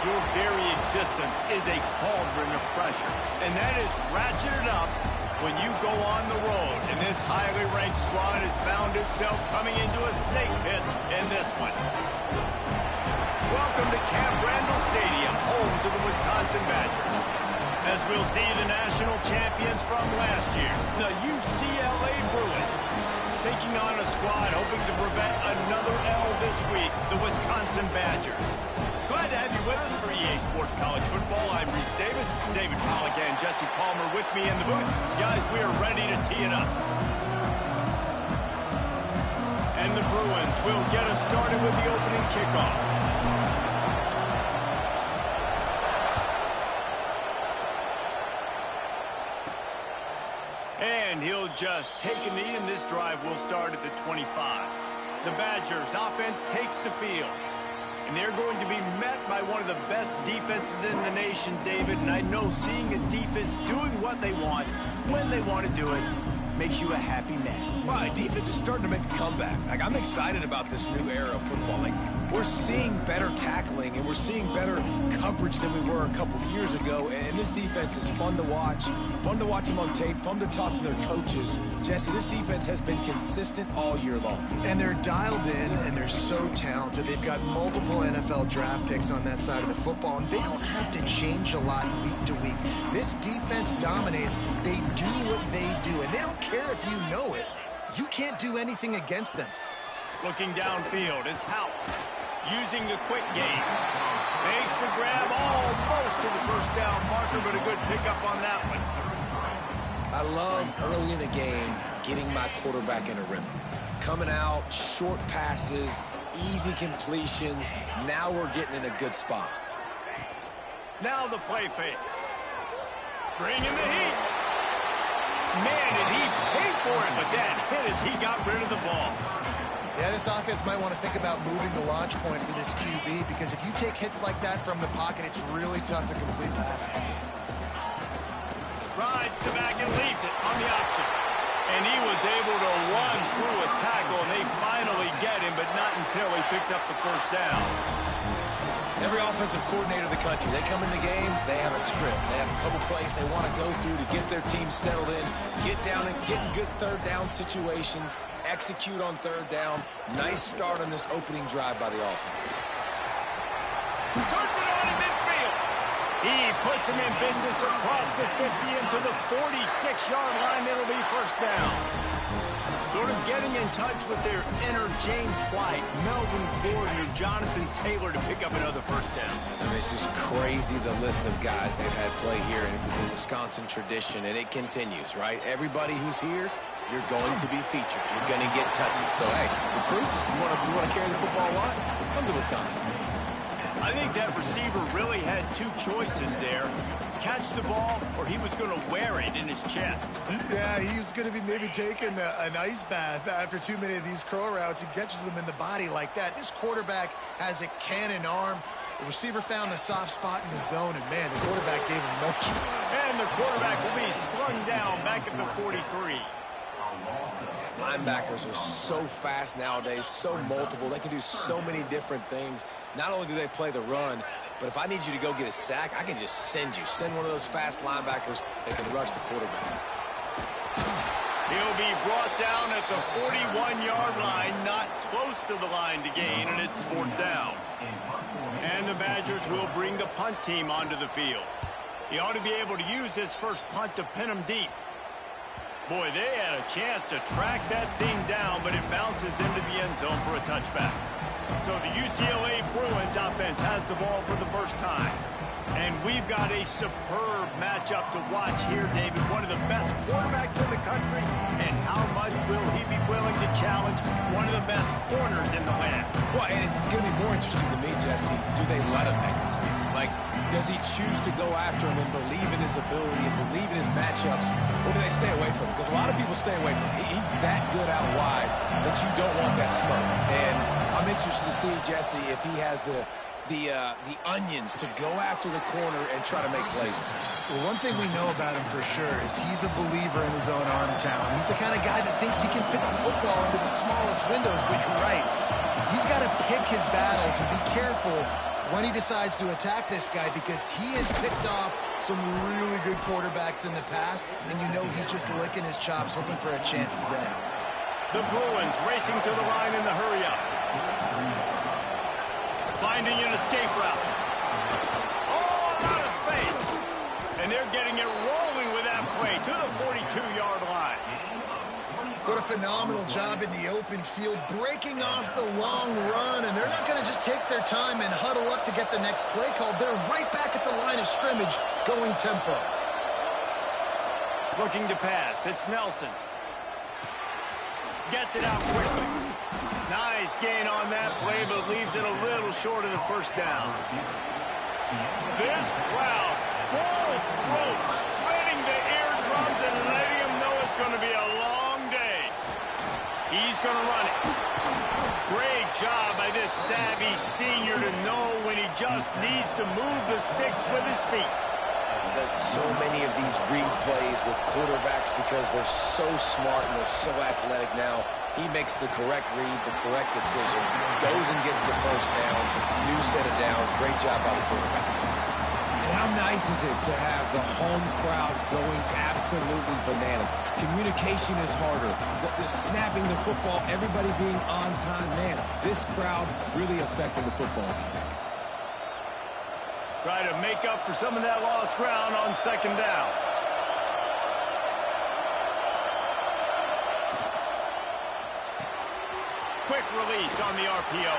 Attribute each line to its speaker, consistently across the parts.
Speaker 1: Your very existence is a cauldron of pressure, and that is ratcheted up when you go on the road. And this highly ranked squad has found itself coming into a snake pit in this one. Welcome to Camp Randall Stadium, home to the Wisconsin Badgers. As we'll see the national champions from last year, the UCLA Bruins, taking on a squad hoping to prevent another L this week, the Wisconsin Badgers. Glad to have you with us for EA Sports College Football. I'm Reese Davis, David Pollack and Jesse Palmer with me in the booth. Guys, we are ready to tee it up. And the Bruins will get us started with the opening kickoff. And he'll just take a knee, and this drive will start at the 25. The Badgers offense takes the field. And they're going to be met by one of the best defenses in the nation, David. And I know seeing a defense doing what they want, when they want to do it, makes you a happy man.
Speaker 2: Well, defense is starting to make a comeback. Like, I'm excited about this new era of football. Like, we're seeing better tackling, and we're seeing better coverage than we were a couple years ago. And this defense is fun to watch them on tape, fun to talk to their coaches. Jesse, this defense has been consistent all year long.
Speaker 3: And they're dialed in, and they're so talented. They've got multiple NFL draft picks on that side of the football, and they don't have to change a lot week to week. This defense dominates. They do what they do, and they don't care if you know it. You can't do anything against them.
Speaker 1: Looking downfield is Houck, using the quick game. Makes the grab almost to the first down marker, but a good pickup on that one.
Speaker 2: I love early in the game getting my quarterback in a rhythm. Coming out, short passes, easy completions. Now we're getting in a good spot.
Speaker 1: Now the play fake. Bringing the heat. Man, did he pay for it, but that hit as he got rid of the ball.
Speaker 3: Yeah, this offense might want to think about moving the launch point for this QB, because if you take hits like that from the pocket, it's really tough to complete passes.
Speaker 1: Rides to back and leaves it on the option. And he was able to run through a tackle, and they finally get him, but not until he picks up the first down.
Speaker 2: Every offensive coordinator in the country, they come in the game, they have a script. They have a couple plays they want to go through to get their team settled in, get down and get in good third down situations, execute on third down. Nice start on this opening drive by the offense.
Speaker 1: Turns it on in midfield. He puts him in business across the 50 into the 46-yard line. It'll be first down. Sort of getting in touch with their inner James White, Melvin Gordon, or Jonathan Taylor to pick up another first down.
Speaker 2: I mean, it's just crazy, the list of guys they've had play here in the Wisconsin tradition, and it continues, right? Everybody who's here, you're going to be featured. You're going to get touches. So, hey, recruits, you want to carry the football a lot? Come to Wisconsin.
Speaker 1: I think that receiver really had two choices there. Catch the ball, or he was going to wear it in his chest.
Speaker 3: Yeah, he was going to be maybe taking an ice bath after too many of these curl routes. He catches them in the body like that. This quarterback has a cannon arm. The receiver found the soft spot in the zone, and, man, the quarterback gave him no chance.
Speaker 1: And the quarterback will be slung down back at the 43.
Speaker 2: Linebackers are so fast nowadays, so multiple. They can do so many different things. Not only do they play the run, but if I need you to go get a sack, I can just send one of those fast linebackers that can rush the quarterback.
Speaker 1: He'll be brought down at the 41-yard line, not close to the line to gain, and it's fourth down. And the Badgers will bring the punt team onto the field. He ought to be able to use his first punt to pin him deep. Boy, they had a chance to track that thing down, but it bounces into the end zone for a touchback. So the UCLA Bruins offense has the ball for the first time. And we've got a superb matchup to watch here, David. One of the best quarterbacks in the country. And how much will he be willing to challenge one of the best corners in the land?
Speaker 2: Well, and it's going to be more interesting to me, Jesse. Do they let him make the play? Like, does he choose to go after him and believe in his ability and believe in his matchups, or do they stay away from him? Because a lot of people stay away from him. He's that good out wide that you don't want that smoke. And I'm interested to see, Jesse, if he has the onions to go after the corner and try to make plays.
Speaker 3: Well, one thing we know about him for sure is he's a believer in his own arm talent. He's the kind of guy that thinks he can fit the football into the smallest windows, but you're right. He's got to pick his battles and be careful when he decides to attack this guy, because he has picked off some really good quarterbacks in the past, and you know he's just licking his chops, hoping for a chance today.
Speaker 1: The Bruins racing to the line in the hurry-up. Finding an escape route. Oh, a lot of space. And they're getting it rolling with that play to the 42-yard line.
Speaker 3: What a phenomenal job in the open field, breaking off the long run, and they're not going to just take their time and huddle up to get the next play called. They're right back at the line of scrimmage, going tempo.
Speaker 1: Looking to pass. It's Nelson. Gets it out quickly. Nice gain on that play, but leaves it a little short of the first down. This crowd, full throat, spreading the eardrums and letting them know it's going to be a long day. He's going to run it. Great job by this savvy senior to know when he just needs to move the sticks with his feet.
Speaker 2: There's so many of these read plays with quarterbacks because they're so smart and they're so athletic now. He makes the correct read, the correct decision, goes and gets the first down, new set of downs. Great job by the quarterback.
Speaker 4: And how nice is it to have the home crowd going absolutely bananas? Communication is harder. The snapping the football, everybody being on time. Man, this crowd really affecting the football game.
Speaker 1: Try to make up for some of that lost ground on second down. Quick release on the RPO.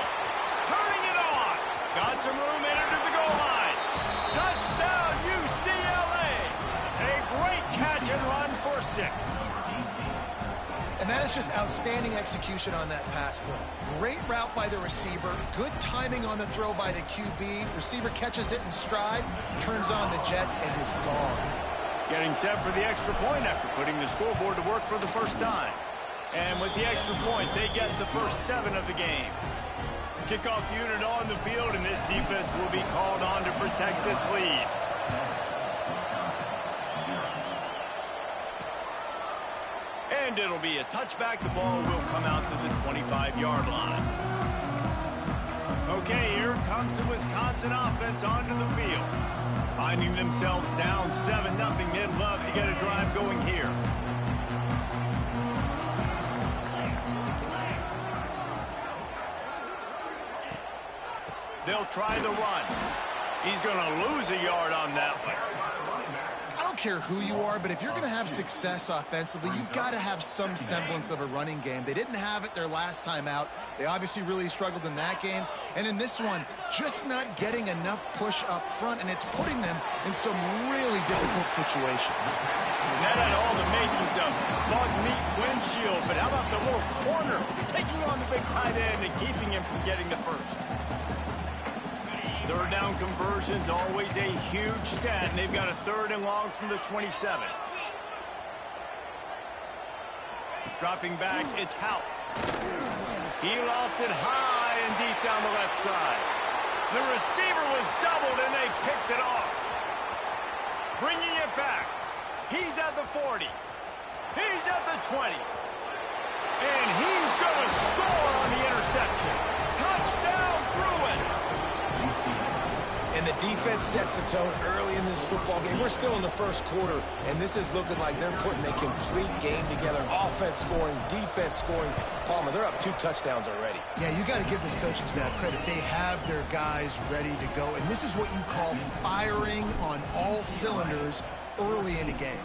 Speaker 1: Turning it on. Got some room in it at the goal line. Touchdown, UCLA. A great catch and run for 6.
Speaker 3: And that is just outstanding execution on that pass play. Great route by the receiver. Good timing on the throw by the QB. Receiver catches it in stride, turns on the jets, and is gone.
Speaker 1: Getting set for the extra point after putting the scoreboard to work for the first time. And with the extra point, they get the first 7 of the game. Kickoff unit on the field, and this defense will be called on to protect this lead. And it'll be a touchback. The ball will come out to the 25-yard line. Okay, here comes the Wisconsin offense onto the field. Finding themselves down 7-0. They'd love to get a drive going here. They'll try the run. He's going to lose a yard on that one.
Speaker 3: I don't care who you are, but if you're going to have success offensively, you've got to have some semblance of a running game. They didn't have it their last time out. They obviously really struggled in that game. And in this one, just not getting enough push up front, and it's putting them in some really difficult situations.
Speaker 1: And that had all the makings of bug meat windshield, but how about the little corner taking on the big tight end and keeping him from getting the first? Third down conversions, always a huge stat, and they've got a 3rd and long from the 27. Dropping back, it's Hout. He lost it high and deep down the left side. The receiver was doubled, and they picked it off. Bringing it back. He's at the 40. He's at the 20. And he's going to score on the interception. Touchdown, Bruins.
Speaker 2: And the defense sets the tone early in this football game. We're still in the first quarter, and this is looking like they're putting a complete game together. Offense scoring, defense scoring. Palmer, they're up 2 touchdowns already.
Speaker 3: Yeah, you got to give this coaching staff credit. They have their guys ready to go, and this is what you call firing on all cylinders early in a game.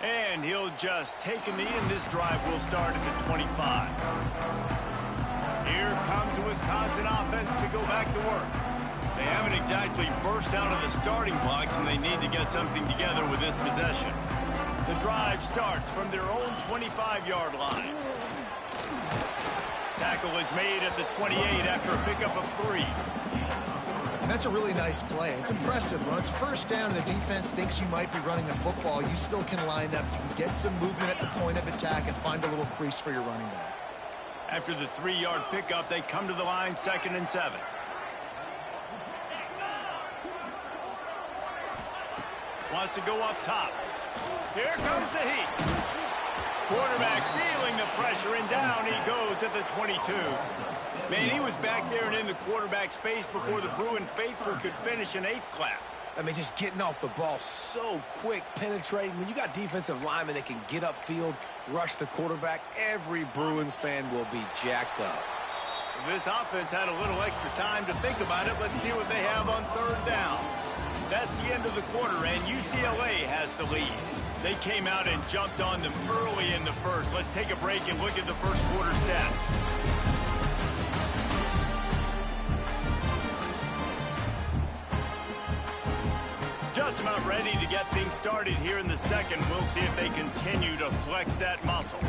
Speaker 1: And he'll just take a knee, and this drive will start at the 25. Here comes the Wisconsin offense to go back to work. They haven't exactly burst out of the starting blocks, and they need to get something together with this possession. The drive starts from their own 25-yard line. Tackle is made at the 28 after a pickup of 3.
Speaker 3: And that's a really nice play. It's impressive. When it's first down and the defense thinks you might be running the football, you still can line up, you can get some movement at the point of attack and find a little crease for your running back.
Speaker 1: After the 3-yard pickup, they come to the line, 2nd and 7. Wants to go up top. Here comes the heat. Quarterback feeling the pressure, and down he goes at the 22. Man, he was back there and in the quarterback's face before the Bruin faithful could finish an 8 clap.
Speaker 2: I mean, just getting off the ball so quick, penetrating. When you got defensive linemen that can get upfield, rush the quarterback, every Bruins fan will be jacked up.
Speaker 1: This offense had a little extra time to think about it. Let's see what they have on 3rd down. That's the end of the quarter, and UCLA has the lead. They came out and jumped on them early in the first. Let's take a break and look at the first quarter stats. Just about ready to get things started here in the second. We'll see if they continue to flex that muscle.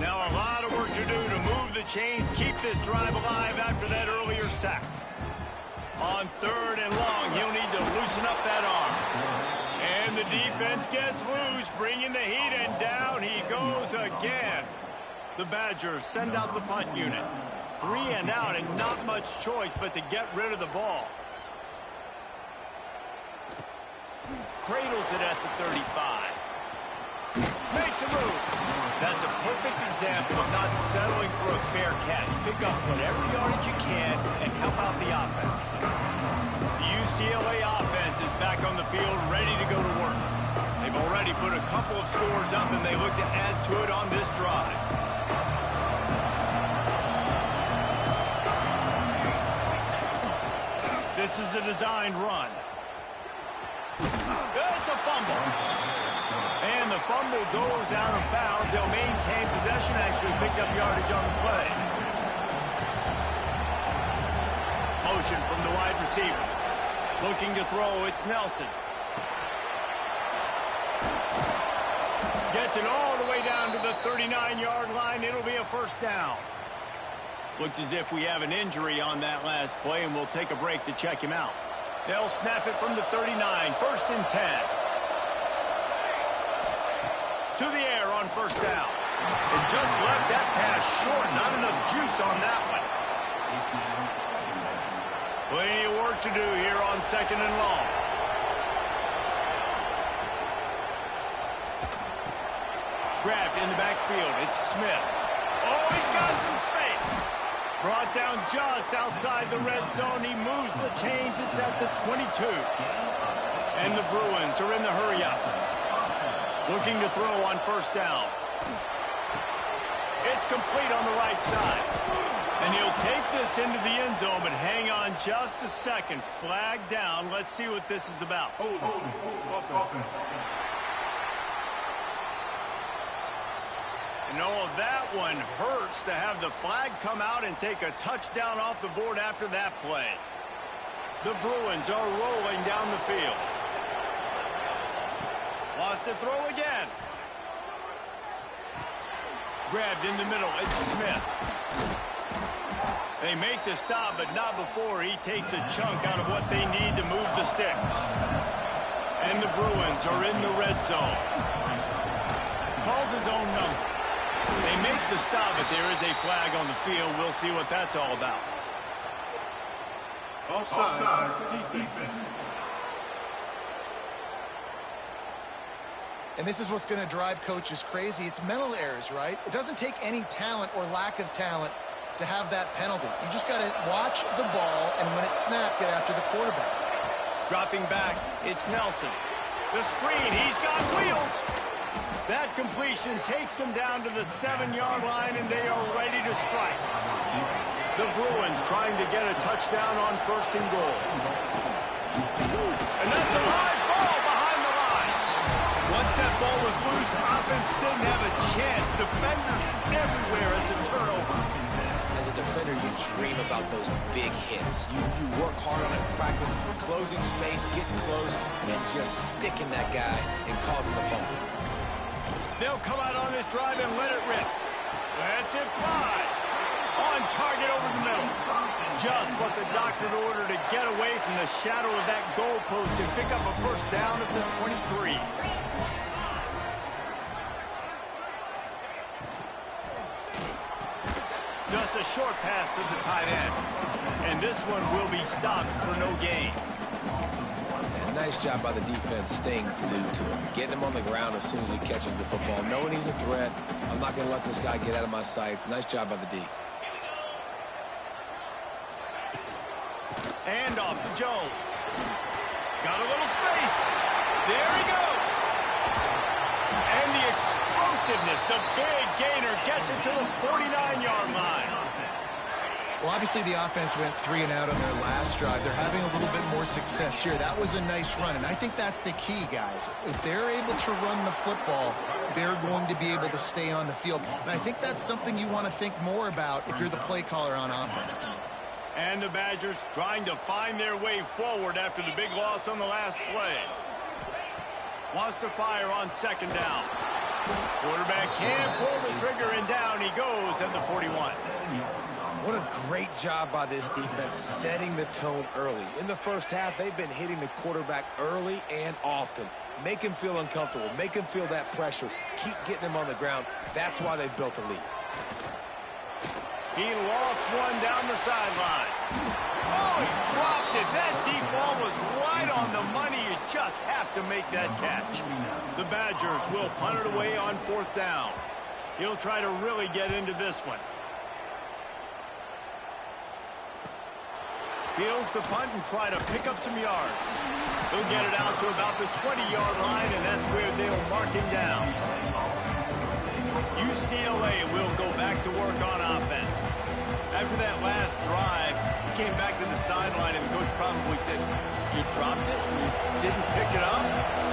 Speaker 1: Now a lot of work to do to move the chains, keep this drive alive after that earlier sack. On 3rd and long, he'll need to loosen up that arm. And the defense gets loose, bringing the heat, and down he goes again. The Badgers send out the punt unit. 3 and out, and not much choice but to get rid of the ball. Cradles it at the 35. Makes a move. That's a perfect example of not settling for a fair catch. Pick up whatever yardage you can and help out the offense. The UCLA offense is back on the field, ready to go to work. They've already put a couple of scores up, and they look to add to it on this drive. This is a designed run. It's a fumble. And the fumble goes out of bounds. They'll maintain possession. Actually picked up yardage on the play. Motion from the wide receiver. Looking to throw, it's Nelson. Gets it all the way down to the 39-yard line. It'll be a 1st down. Looks as if we have an injury on that last play, and we'll take a break to check him out. They'll snap it from the 39, 1st and 10. To the air on 1st down. It just left that pass short. Not enough juice on that one. Plenty of work to do here on 2nd and long. Grabbed in the backfield. It's Smith. Oh, he's got some space. Brought down just outside the red zone. He moves the chains. It's at the 22. And the Bruins are in the hurry-up. Looking to throw on 1st down. It's complete on the right side. And he'll take this into the end zone, but hang on just a second. Flag down. Let's see what this is about. No, that one hurts to have the flag come out and take a touchdown off the board after that play. The Bruins are rolling down the field. Wants to throw again. Grabbed in the middle. It's Smith. They make the stop, but not before he takes a chunk out of what they need to move the sticks. And the Bruins are in the red zone. Calls his own number. They make the stop, but there is a flag on the field. We'll see what that's all about.
Speaker 5: Offside defense.
Speaker 3: And this is what's going to drive coaches crazy. It's mental errors, right? It doesn't take any talent or lack of talent to have that penalty. You just got to watch the ball, and when it's snapped, get after the quarterback.
Speaker 1: Dropping back, it's Nelson. The screen, he's got wheels. That completion takes them down to the 7-yard line, and they are ready to strike. The Bruins trying to get a touchdown on 1st and goal. And that's a live ball behind the line. Once that ball was loose, offense didn't have a chance. Defenders everywhere. It's a turnover.
Speaker 2: As a defender, you dream about those big hits. You work hard on it in practice, closing space, getting close, and just sticking that guy and causing the fumble.
Speaker 1: They'll come out on this drive and let it rip. That's it fly. On target over the middle. Just what the doctor ordered to get away from the shadow of that goalpost and pick up a 1st down at the 23. Just a short pass to the tight end. And And this one will be stopped for no gain.
Speaker 2: And nice job by the defense staying glued to him. Getting him on the ground as soon as he catches the football. Knowing he's a threat, I'm not going to let this guy get out of my sights. Nice job by the D.
Speaker 1: And off to Jones. Got a little space. There he goes. And the explosiveness, the big gainer gets it to the 49-yard line.
Speaker 3: Well, obviously the offense went 3 and out on their last drive. They're having a little bit more success here. That was a nice run, and I think that's the key, guys. If they're able to run the football, they're going to be able to stay on the field. And I think that's something you want to think more about if you're the play caller on offense.
Speaker 1: And the Badgers trying to find their way forward after the big loss on the last play. Wants to fire on second down. Quarterback can't pull the trigger, and down he goes at the 41.
Speaker 2: What a great job by this defense setting the tone early. In the first half, they've been hitting the quarterback early and often. Make him feel uncomfortable. Make him feel that pressure. Keep getting him on the ground. That's why they've built a lead.
Speaker 1: He lost one down the sideline. Oh, he dropped it. That deep ball was right on the money. You just have to make that catch. The Badgers will punt it away on fourth down. He'll try to really get into this one. Heels the punt and try to pick up some yards. He'll get it out to about the 20-yard line, and that's where they'll mark him down. UCLA will go back to work on offense. After that last drive, he came back to the sideline, and the coach probably said, "You dropped it? You didn't pick it up?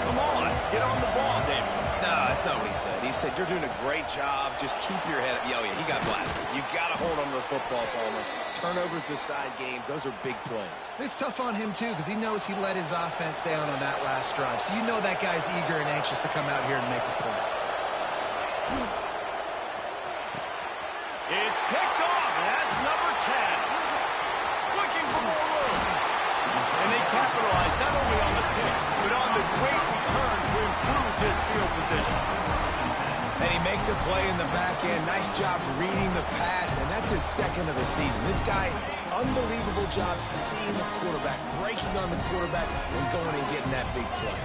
Speaker 1: Come on, get on the ball, David."
Speaker 2: No, that's not what he said. He said, "You're doing a great job. Just keep your head up." Yeah, he got blasted. You got to hold on to the football, Palmer. Turnovers decide games. Those are big plays.
Speaker 3: It's tough on him, too, because he knows he let his offense down on that last drive. So you know that guy's eager and anxious to come out here and make a play.
Speaker 1: It's picked off, and that's number 10. Looking for more room. And they capitalize not only on the pick, but on the great return to improve this field position.
Speaker 2: And he makes a play in the back end. Nice job reading the pass, and that's his second of the season. This guy, unbelievable job seeing the quarterback, breaking on the quarterback, and going and getting that big play.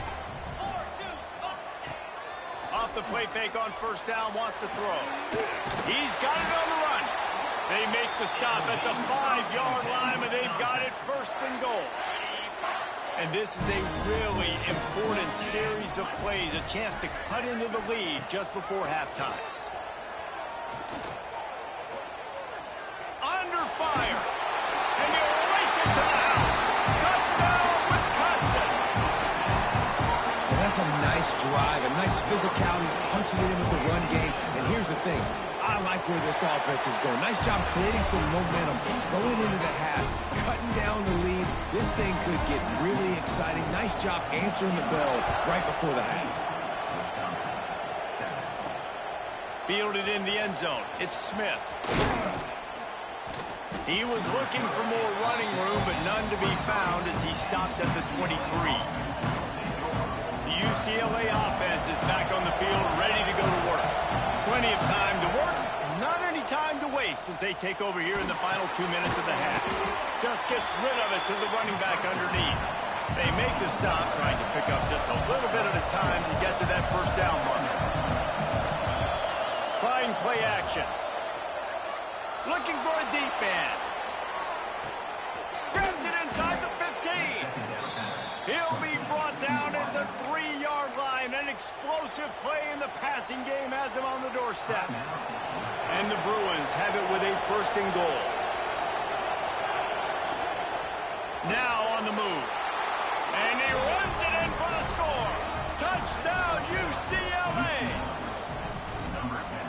Speaker 1: Off the play fake on first down, wants to throw. He's got it on the run. They make the stop at the 5-yard line, and they've got it first and goal. And this is a really important series of plays, a chance to cut into the lead just before halftime. Under fire, and they'll race it to the house. Touchdown, Wisconsin!
Speaker 2: And that's a nice drive, a nice physicality, punching it in with the run game. And here's the thing. I like where this offense is going. Nice job creating some momentum, going into the half, cutting down the lead. This thing could get really exciting. Nice job answering the bell right before the half.
Speaker 1: Fielded in the end zone. It's Smith. He was looking for more running room, but none to be found as he stopped at the 23. The UCLA offense is back on the field, ready to go to work. Plenty of time to work, not any time to waste as they take over here in the final 2 minutes of the half. Just gets rid of it to the running back underneath. They make the stop, trying to pick up just a little bit at a time to get to that first down marker. Trying play action. Looking for a deep man. Grabs it inside the 15. He'll be brought down at the 3-yard line. An explosive play in the passing game has him on the doorstep. And the Bruins have it with a first and goal. Now on the move. And he runs it in for the score. Touchdown, UCLA.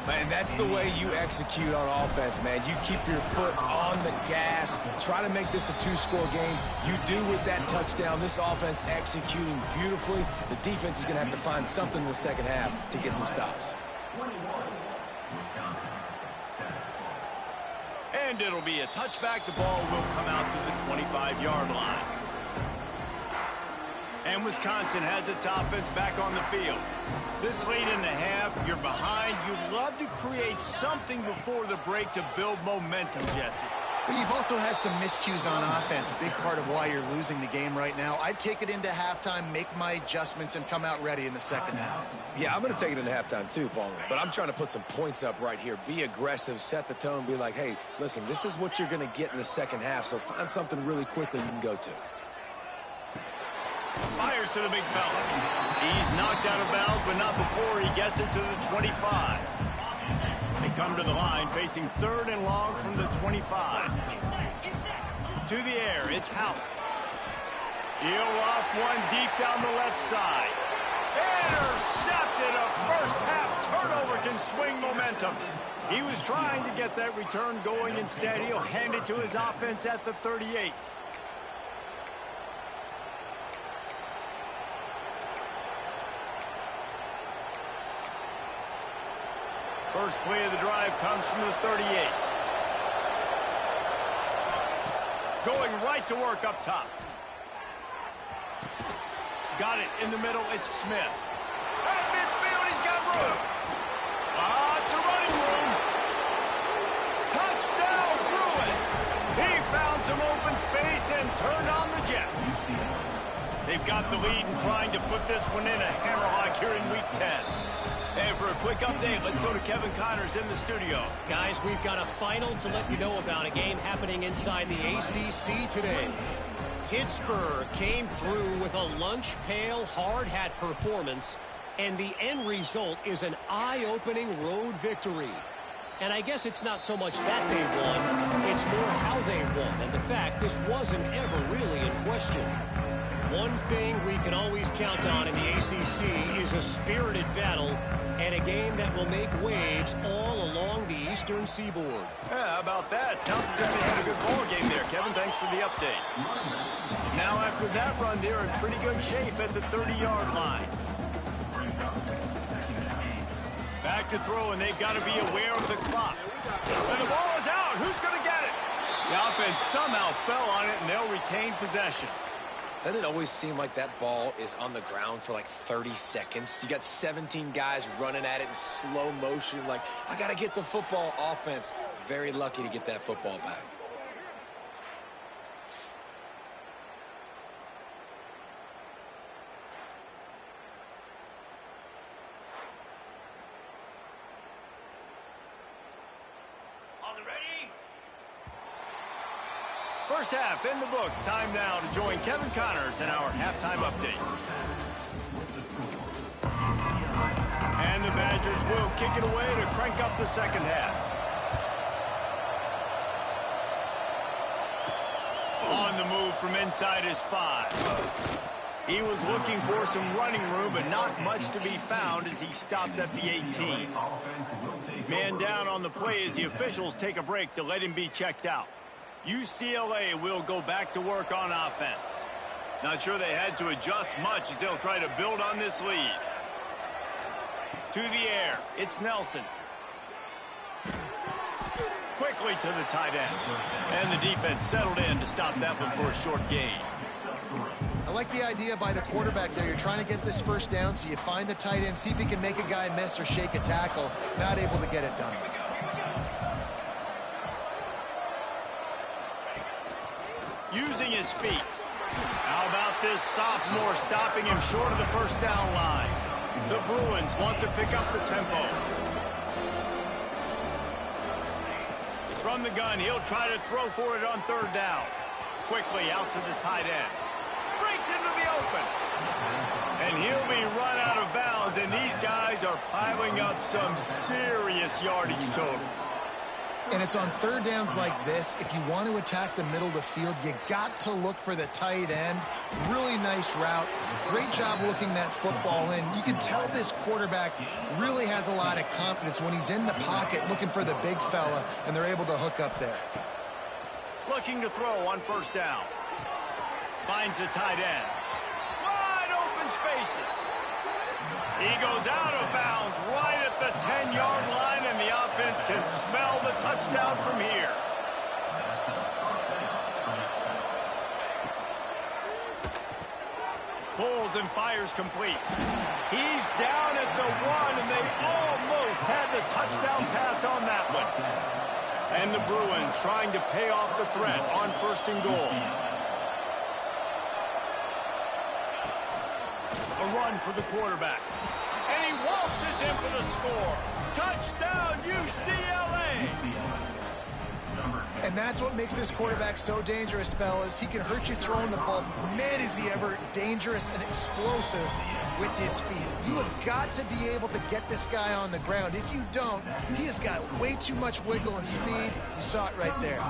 Speaker 2: Man, that's the way you execute on offense, man. You keep your foot on the gas. Try to make this a 2-score game. You do with that touchdown. This offense executing beautifully. The defense is going to have to find something in the second half to get some stops.
Speaker 1: And it'll be a touchback. The ball will come out to the 25-yard line. And Wisconsin has its offense back on the field. This late in the half, you're behind. You'd love to create something before the break to build momentum, Jesse.
Speaker 3: But you've also had some miscues on offense, a big part of why you're losing the game right now. I'd take it into halftime, make my adjustments, and come out ready in the second half.
Speaker 2: Yeah, I'm going to take it into halftime too, Paul. But I'm trying to put some points up right here. Be aggressive, set the tone, be like, hey, listen, this is what you're going to get in the second half, so find something really quickly you can go to.
Speaker 1: Fires to the big fella. He's knocked out of bounds, but not before he gets it to the 25. They come to the line, facing 3rd and long from the 25. To the air, it's Howard. He'll off one deep down the left side. Intercepted. A first-half turnover can swing momentum. He was trying to get that return going. Instead, he'll hand it to his offense at the 38. First play of the drive comes from the 38. Going right to work up top. Got it in the middle. It's Smith. At midfield, he's got room. It's a running room. Touchdown, Bruins. He found some open space and turned on the Jets. They've got the lead and trying to put this one in a hammerlock here in Week 10. And for a quick update, let's go to Kevin Connors in the studio.
Speaker 6: Guys, we've got a final to let you know about, a game happening inside the ACC today. Pittsburgh came through with a lunch pail hard hat performance, and the end result is an eye-opening road victory. And I guess it's not so much that they won, it's more how they won, and the fact this wasn't ever really in question. One thing we can always count on in the ACC is a spirited battle and a game that will make waves all along the Eastern Seaboard.
Speaker 1: Yeah, how about that? Sounds as if they had a good ball game there, Kevin. Thanks for the update. Now, after that run, they're in pretty good shape at the 30-yard line. Back to throw, and they've got to be aware of the clock. And the ball is out. Who's going to get it? The offense somehow fell on it, and they'll retain possession.
Speaker 2: Doesn't it always seem like that ball is on the ground for like 30 seconds? You got 17 guys running at it in slow motion, like, I got to get the football. Offense, very lucky to get that football back.
Speaker 1: First half in the books. Time now to join Kevin Connors in our halftime update. And the Badgers will kick it away to crank up the second half. On the move from inside his 5. He was looking for some running room, but not much to be found as he stopped at the 18. Man down on the play as the officials take a break to let him be checked out. UCLA will go back to work on offense. Not sure they had to adjust much as they'll try to build on this lead. To the air, it's Nelson. Quickly to the tight end. And the defense settled in to stop that one for a short gain.
Speaker 3: I like the idea by the quarterback there. You're trying to get this first down, so you find the tight end, see if he can make a guy miss or shake a tackle. Not able to get it done.
Speaker 1: Using his feet. How about this sophomore stopping him short of the first down line? The Bruins want to pick up the tempo. From the gun, he'll try to throw for it on 3rd down. Quickly out to the tight end. Breaks into the open. And he'll be run out of bounds, and these guys are piling up some serious yardage totals.
Speaker 3: And it's on 3rd downs like this. If you want to attack the middle of the field, you got to look for the tight end. Really nice route. Great job looking that football in. You can tell this quarterback really has a lot of confidence when he's in the pocket looking for the big fella, and they're able to hook up there.
Speaker 1: Looking to throw on 1st down. Finds the tight end. Wide open spaces. He goes out of bounds right at the 10-yard line, and the offense can smell the touchdown from here. Pulls and fires complete. He's down at the 1, and they almost had the touchdown pass on that one. And the Bruins trying to pay off the threat on 1st and goal. A run for the quarterback. And he waltzes in for the score. Touchdown, UCLA!
Speaker 3: And that's what makes this quarterback so dangerous, fellas. He can hurt you throwing the ball. Man, is he ever dangerous and explosive with his feet. You have got to be able to get this guy on the ground. If you don't, he has got way too much wiggle and speed. You saw it right there.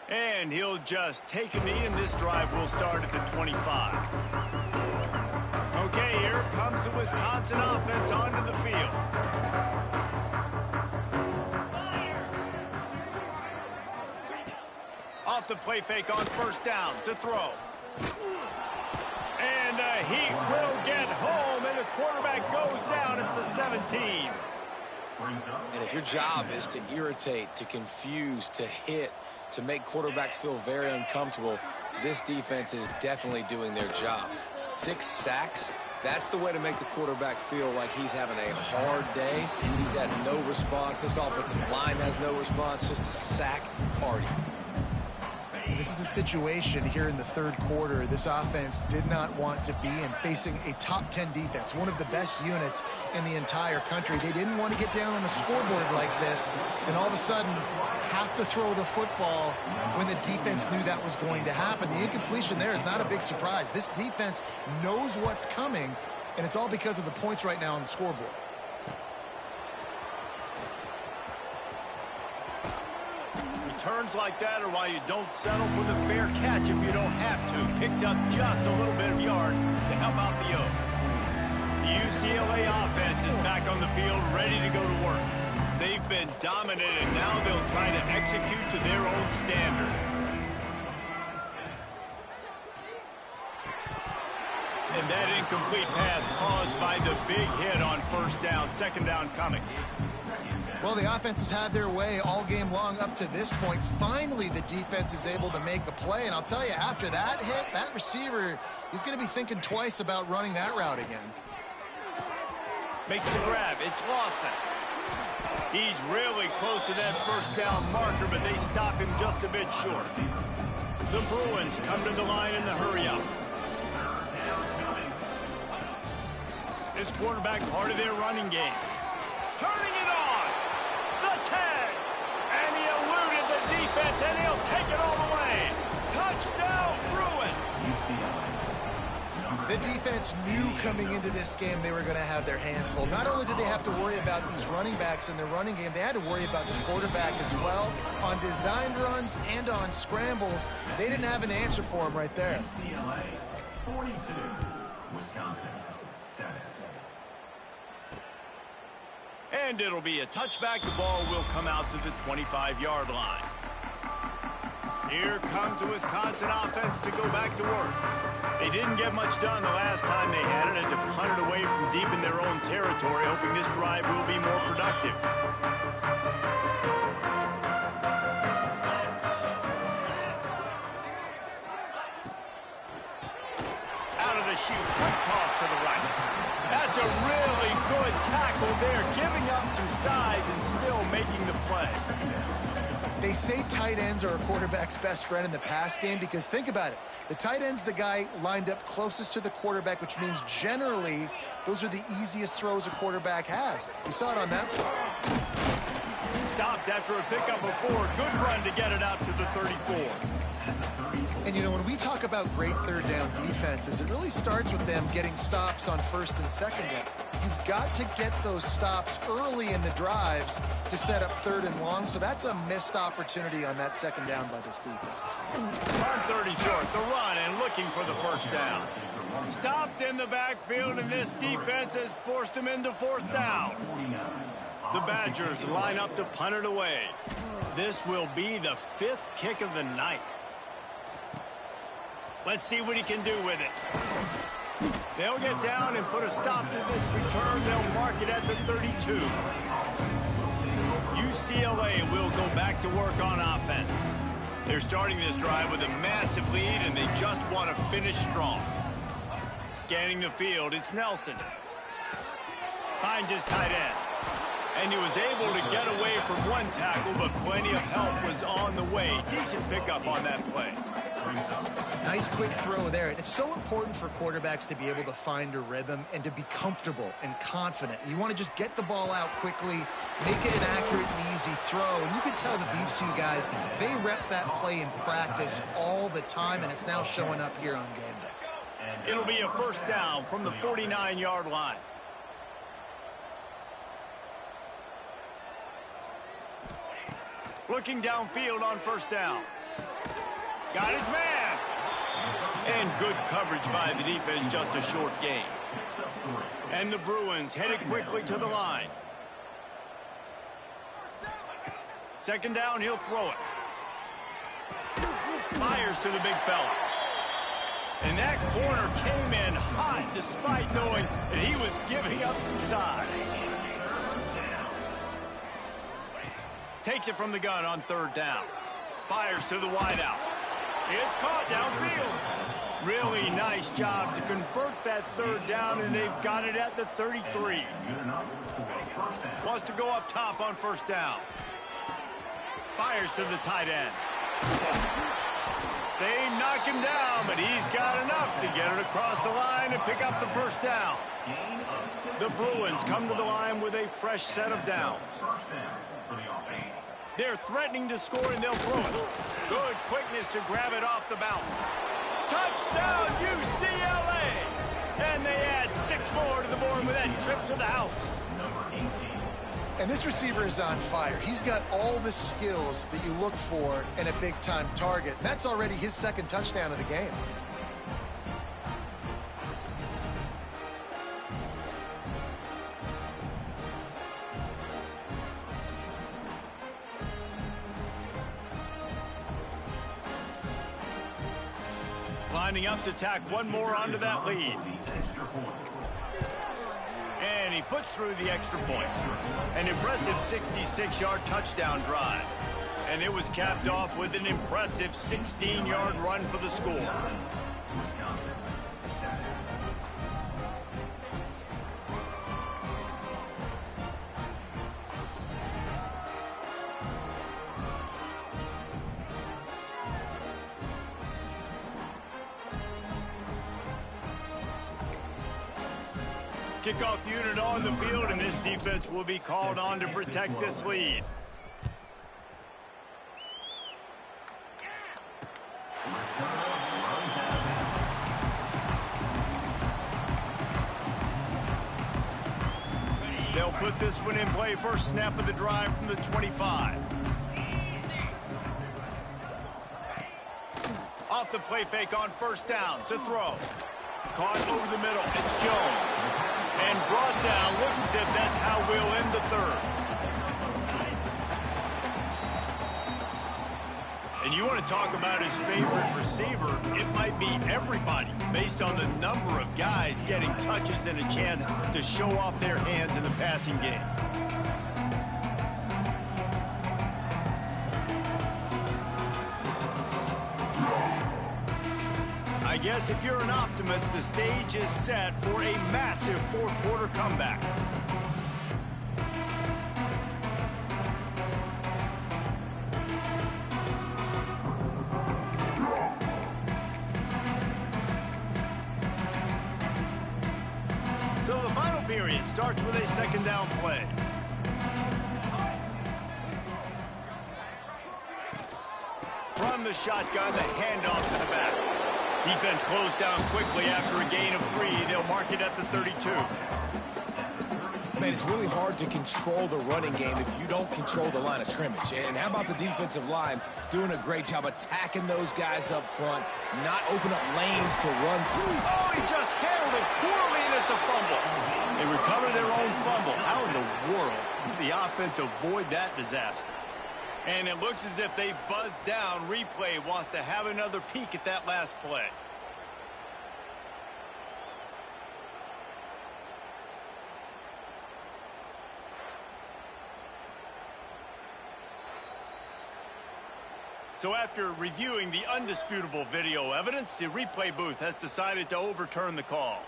Speaker 1: And he'll just take a knee, and this drive will start at the 25. Okay, here comes the Wisconsin offense onto the field. Off the play fake on 1st down to throw. And the Heat will get home, and the quarterback goes down at the 17.
Speaker 2: And if your job is to irritate, to confuse, to hit, to make quarterbacks feel very uncomfortable, this defense is definitely doing their job. 6 sacks, that's the way to make the quarterback feel like he's having a hard day. He's had no response. This offensive line has no response, just a sack party.
Speaker 3: This is a situation here in the 3rd quarter this offense did not want to be in, facing a top 10 defense, one of the best units in the entire country. They didn't want to get down on the scoreboard like this and all of a sudden have to throw the football when the defense knew that was going to happen. The incompletion there is not a big surprise. This defense knows what's coming, and it's all because of the points right now on the scoreboard.
Speaker 1: Returns like that are why you don't settle for the fair catch if you don't have to. Picks up just a little bit of yards to help out the Oak. The UCLA offense is back on the field, ready to go to work. They've been dominant, and now they'll try to execute to their own standard. And that incomplete pass caused by the big hit on 1st down, 2nd down coming.
Speaker 3: Well, the offense has had their way all game long up to this point. Finally, the defense is able to make a play. And I'll tell you, after that hit, that receiver, he's going to be thinking twice about running that route again.
Speaker 1: Makes the grab. It's Lawson. He's really close to that 1st down marker, but they stop him just a bit short. The Bruins come to the line in the hurry-up. This quarterback, part of their running game. Turning it on. The 10. And he eluded the defense, and he'll take it all the way. Touchdown, Bruins.
Speaker 3: The defense knew coming into this game they were going to have their hands full. Not only did they have to worry about these running backs in their running game, they had to worry about the quarterback as well. On designed runs and on scrambles, they didn't have an answer for him right there.
Speaker 5: UCLA 42, Wisconsin 7.
Speaker 1: And it'll be a touchback. The ball will come out to the 25-yard line. Here comes the Wisconsin offense to go back to work. They didn't get much done the last time they had it, and to punt it away from deep in their own territory, hoping this drive will be more productive. Out of the chute, quick toss to the right. That's a really good tackle there, giving up some size and still making the play.
Speaker 3: They say tight ends are a quarterback's best friend in the pass game because think about it. The tight end's the guy lined up closest to the quarterback, which means generally those are the easiest throws a quarterback has. You saw it on that play.
Speaker 1: Stopped after a pickup of 4. Good run to get it out to the 34.
Speaker 3: And, you know, when we talk about great 3rd down defenses, it really starts with them getting stops on 1st and 2nd down. You've got to get those stops early in the drives to set up 3rd and long, so that's a missed opportunity on that 2nd down by this defense.
Speaker 1: On 30 short, the run and looking for the 1st down. Stopped in the backfield, and this defense has forced him into 4th down. The Badgers line up to punt it away. This will be the 5th kick of the night. Let's see what he can do with it. They'll get down and put a stop to this return. They'll mark it at the 32. UCLA will go back to work on offense. They're starting this drive with a massive lead, and they just want to finish strong. Scanning the field, it's Nelson. Finds his tight end. And he was able to get away from one tackle, but plenty of help was on the way. Decent pickup on that play.
Speaker 3: Nice quick throw there. It's so important for quarterbacks to be able to find a rhythm and to be comfortable and confident. You want to just get the ball out quickly, make it an accurate and easy throw. And you can tell that these two guys, they rep that play in practice all the time, and it's now showing up here on game day.
Speaker 1: It'll be a first down from the 49-yard line. Looking downfield on first down. Got his man. And good coverage by the defense, just a short gain. And the Bruins headed quickly to the line. Second down, he'll throw it. Fires to the big fella. And that corner came in hot despite knowing that he was giving up some size. Takes it from the gun on third down. Fires to the wideout. It's caught downfield. Really nice job to convert that third down, and they've got it at the 33. Wants to go up top on first down. Fires to the tight end. They knock him down, but he's got enough to get it across the line and pick up the first down. The Bruins come to the line with a fresh set of downs. They're threatening to score, and they'll throw it. Good quickness to grab it off the bounce. Touchdown, UCLA! And they add 6 more to the board with that trip to the house.
Speaker 3: And this receiver is on fire. He's got all the skills that you look for in a big-time target. And that's already his second touchdown of the game.
Speaker 1: Lining up to tack one more onto that lead. And he puts through the extra point. An impressive 66-yard touchdown drive. And it was capped off with an impressive 16-yard run for the score. Kickoff unit on the field, and this defense will be called on to protect this lead. They'll put this one in play. First snap of the drive from the 25. Off the play fake on first down to throw. Caught over the middle. It's Jones. And brought down. Looks as if that's how we'll end the third. And you want to talk about his favorite receiver, it might be everybody, based on the number of guys getting touches and a chance to show off their hands in the passing game. I guess if you're an optimist, the stage is set for a massive fourth-quarter comeback. So the final period starts with a second down play. From the shotgun, the handoff to the back. Defense closed down quickly after a gain of 3. They'll mark it at the 32.
Speaker 2: Man, it's really hard to control the running game if you don't control the line of scrimmage. And how about the defensive line doing a great job attacking those guys up front, not open up lanes to run through?
Speaker 1: Oh, he just handled it poorly, and it's a fumble. They recover their own fumble. How in the world did the offense avoid that disaster? And it looks as if they've buzzed down. Replay wants to have another peek at that last play. So after reviewing the undisputable video evidence, the replay booth has decided to overturn the call.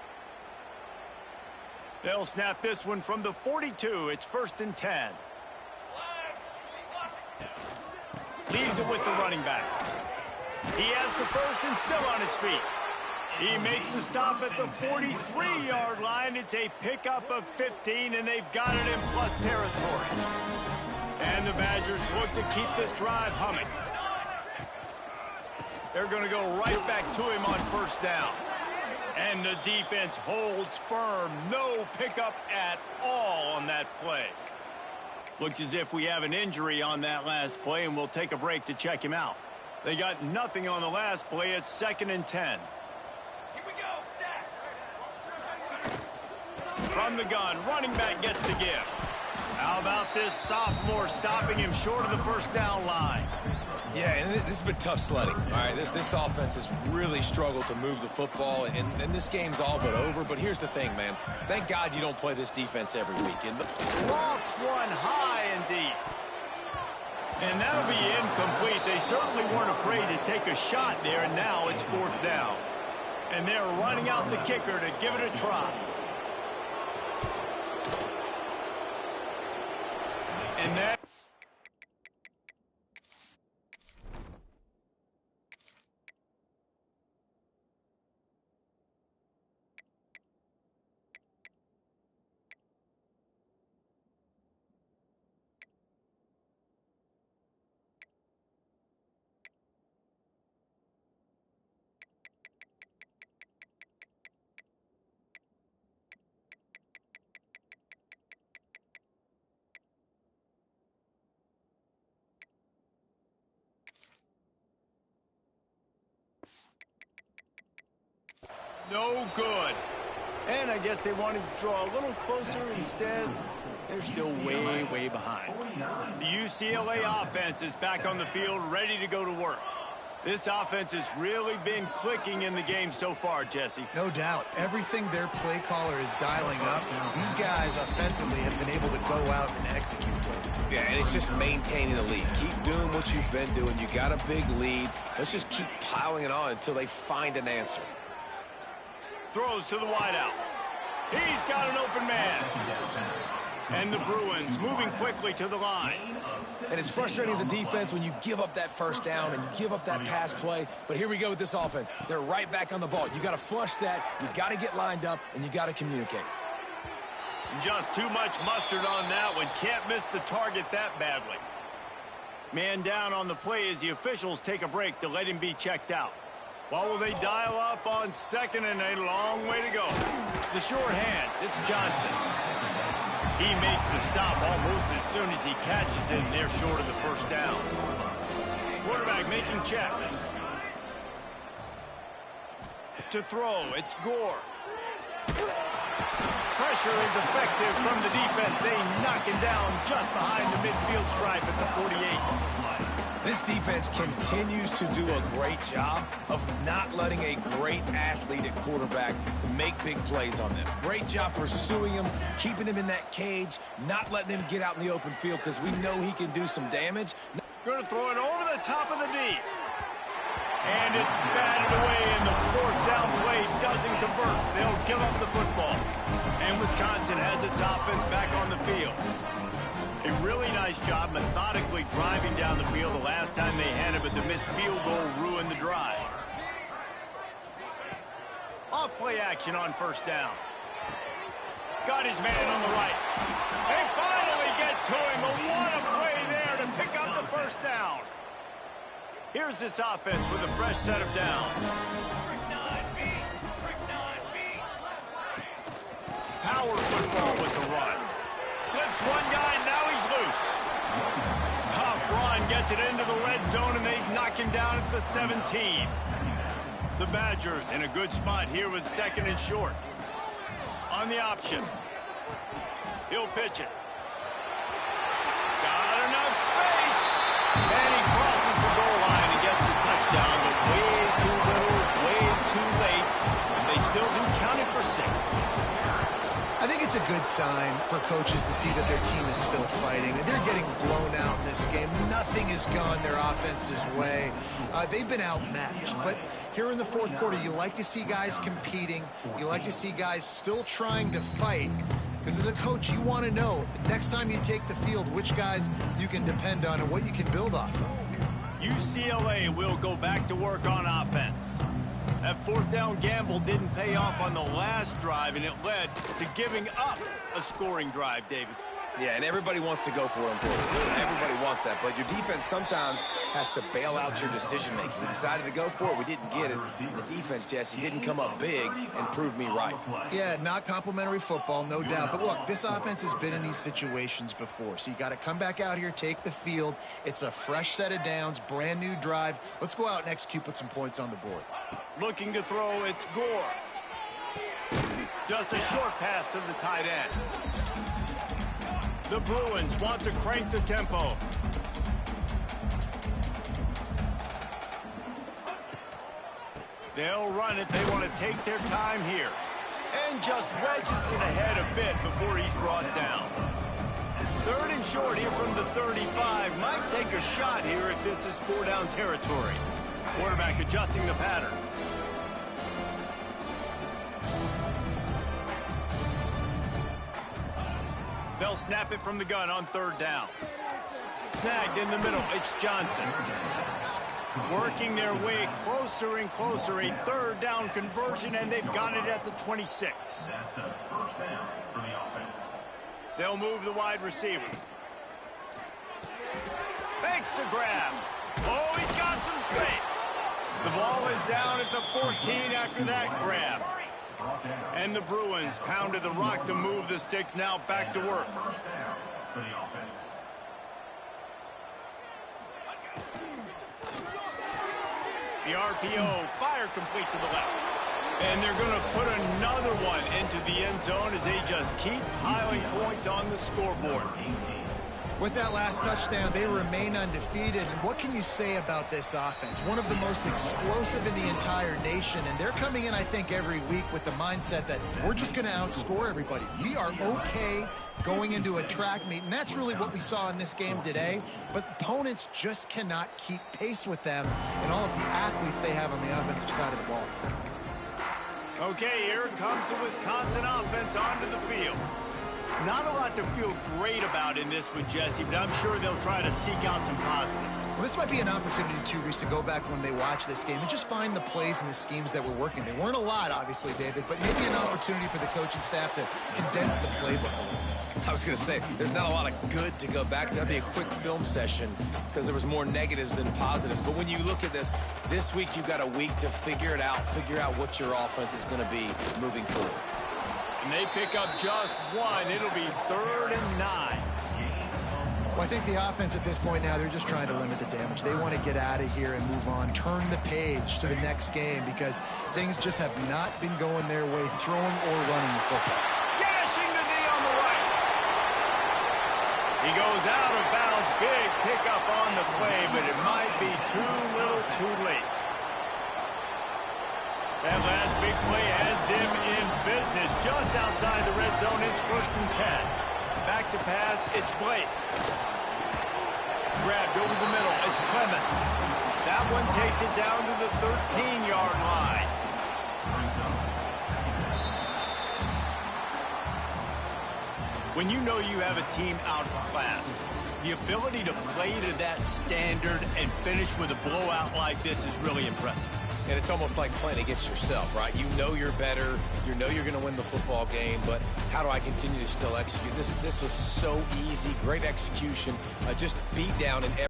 Speaker 1: They'll snap this one from the 42. It's 1st and 10. Leaves it with the running back. He has the first and still on his feet. He makes the stop at the 43-yard line. It's a pickup of 15, and they've got it in plus territory. And the Badgers look to keep this drive humming. They're going to go right back to him on 1st down. And the defense holds firm. No pickup at all on that play. Looks as if we have an injury on that last play, and we'll take a break to check him out. They got nothing on the last play. It's 2nd and 10.
Speaker 5: Here we go, set.
Speaker 1: From the gun, running back gets the give. How about this sophomore stopping him short of the 1st down line?
Speaker 2: Yeah, and this has been tough sledding. All right, this offense has really struggled to move the football, and this game's all but over. But here's the thing, man. Thank God you don't play this defense every week.
Speaker 1: Lofts one high and deep. And that'll be incomplete. They certainly weren't afraid to take a shot there, and now it's 4th down. And they're running out the kicker to give it a try. And that... No good. And I guess they wanted to draw a little closer. Instead, they're still way, way behind. The UCLA offense is back on the field, ready to go to work. This offense has really been clicking in the game so far, Jesse.
Speaker 3: No doubt. Everything their play caller is dialing up, these guys offensively have been able to go out and execute.
Speaker 2: Yeah, and it's just maintaining the lead. Keep doing what you've been doing. You got a big lead. Let's just keep piling it on until they find an answer.
Speaker 1: Throws to the wideout. He's got an open man. And the Bruins moving quickly to the line.
Speaker 2: And it's frustrating as a defense when you give up that 1st down and you give up that pass play. But here we go with this offense. They're right back on the ball. You got to flush that. You got to get lined up, and you got to communicate.
Speaker 1: Just too much mustard on that one. Can't miss the target that badly. Man down on the play as the officials take a break to let him be checked out. What will they dial up on 2nd and a long way to go? The short hands, it's Johnson. He makes the stop almost as soon as he catches it, and they're short of the 1st down. Quarterback making checks. To throw, it's Gore. Pressure is effective from the defense. They knock him down just behind the midfield stripe at the 48.
Speaker 2: This defense continues to do a great job of not letting a great athlete at quarterback make big plays on them. Great job pursuing him, keeping him in that cage, not letting him get out in the open field because we know he can do some damage.
Speaker 1: Going to throw it over the top of the D. And it's batted away, and the 4th down play doesn't convert. They'll give up the football. And Wisconsin has its offense back on the field. A really nice job methodically driving down the field the last time they had it, but the missed field goal ruined the drive. Off-play action on 1st down. Got his man on the right. They finally get to him, but what a play there to pick up the 1st down. Here's this offense with a fresh set of downs. Power football with the run. Slips one guy, now he's loose. Tough run, gets it into the red zone, and they knock him down at the 17. The Badgers in a good spot here with 2nd and short. On the option. He'll pitch it. Got enough space. And he crosses the goal line and gets the touchdown, but way too little, way too late. They still do count it for 6.
Speaker 3: I think it's a good sign for coaches to see that their team is still fighting. They're getting blown out in this game. Nothing has gone their offense's way. They've been outmatched. But here in the fourth quarter, you like to see guys competing. You like to see guys still trying to fight. Because as a coach, you want to know the next time you take the field which guys you can depend on and what you can build off of.
Speaker 1: UCLA will go back to work on offense. That fourth down gamble didn't pay off on the last drive, and it led to giving up a scoring drive, David.
Speaker 2: Yeah, and everybody wants to go for it. Everybody wants that, but your defense sometimes has to bail out your decision-making. We decided to go for it. We didn't get it. The defense, Jesse, didn't come up big and prove me right.
Speaker 3: Yeah, not complimentary football, no doubt. But look, this offense has been in these situations before, so you got to come back out here, take the field. It's a fresh set of downs, brand new drive. Let's go out and execute, put some points on the board.
Speaker 1: Looking to throw, it's Gore. Just a short pass to the tight end. The Bruins want to crank the tempo. They'll run it. They want to take their time here. And just wedges it ahead a bit before he's brought down. Third and short here from the 35. Might take a shot here if this is four-down territory. Quarterback adjusting the pattern. They'll snap it from the gun on third down. Snagged in the middle. It's Johnson. Working their way closer and closer. A third down conversion, and they've got it at the 26. They'll move the wide receiver. Fakes to grab. Oh, he's got some space. The ball is down at the 14 after that grab. And the Bruins pounded the rock to move the sticks, now back to work. The RPO, fire complete to the left. And they're going to put another one into the end zone as they just keep piling points on the scoreboard.
Speaker 3: With that last touchdown, they remain undefeated. And what can you say about this offense? One of the most explosive in the entire nation. And they're coming in, I think, every week with the mindset that we're just going to outscore everybody. We are okay going into a track meet. And that's really what we saw in this game today. But opponents just cannot keep pace with them and all of the athletes they have on the offensive side of the ball.
Speaker 1: Okay, here comes the Wisconsin offense onto the field. Not a lot to feel great about in this one, Jesse, but I'm sure they'll try to seek out some positives.
Speaker 3: Well, this might be an opportunity, too, Reese, to go back when they watch this game and just find the plays and the schemes that were working. There weren't a lot, obviously, David, but maybe an opportunity for the coaching staff to condense the playbook a little.
Speaker 2: I was going to say, there's not a lot of good to go back to. That'd be a quick film session because there was more negatives than positives. But when you look at this week you've got a week to figure it out, figure out what your offense is going to be moving forward.
Speaker 1: And they pick up just one. It'll be 3rd and 9.
Speaker 3: Well, I think the offense at this point now, they're just trying to limit the damage. They want to get out of here and move on, turn the page to the next game because things just have not been going their way, throwing or running the football.
Speaker 1: Gashing the knee on the right. He goes out of bounds. Big pickup on the play, but it might be too little too late. That last big play has them in business just outside the red zone. It's 1st and 10. Back to pass. It's Blake. Grabbed over the middle. It's Clemens. That one takes it down to the 13-yard line. When you know you have a team outclassed, the ability to play to that standard and finish with a blowout like this is really impressive.
Speaker 2: And it's almost like playing against yourself, right? You know you're better. You know you're going to win the football game, but how do I continue to still execute? This was so easy. Great execution. Just beat down in every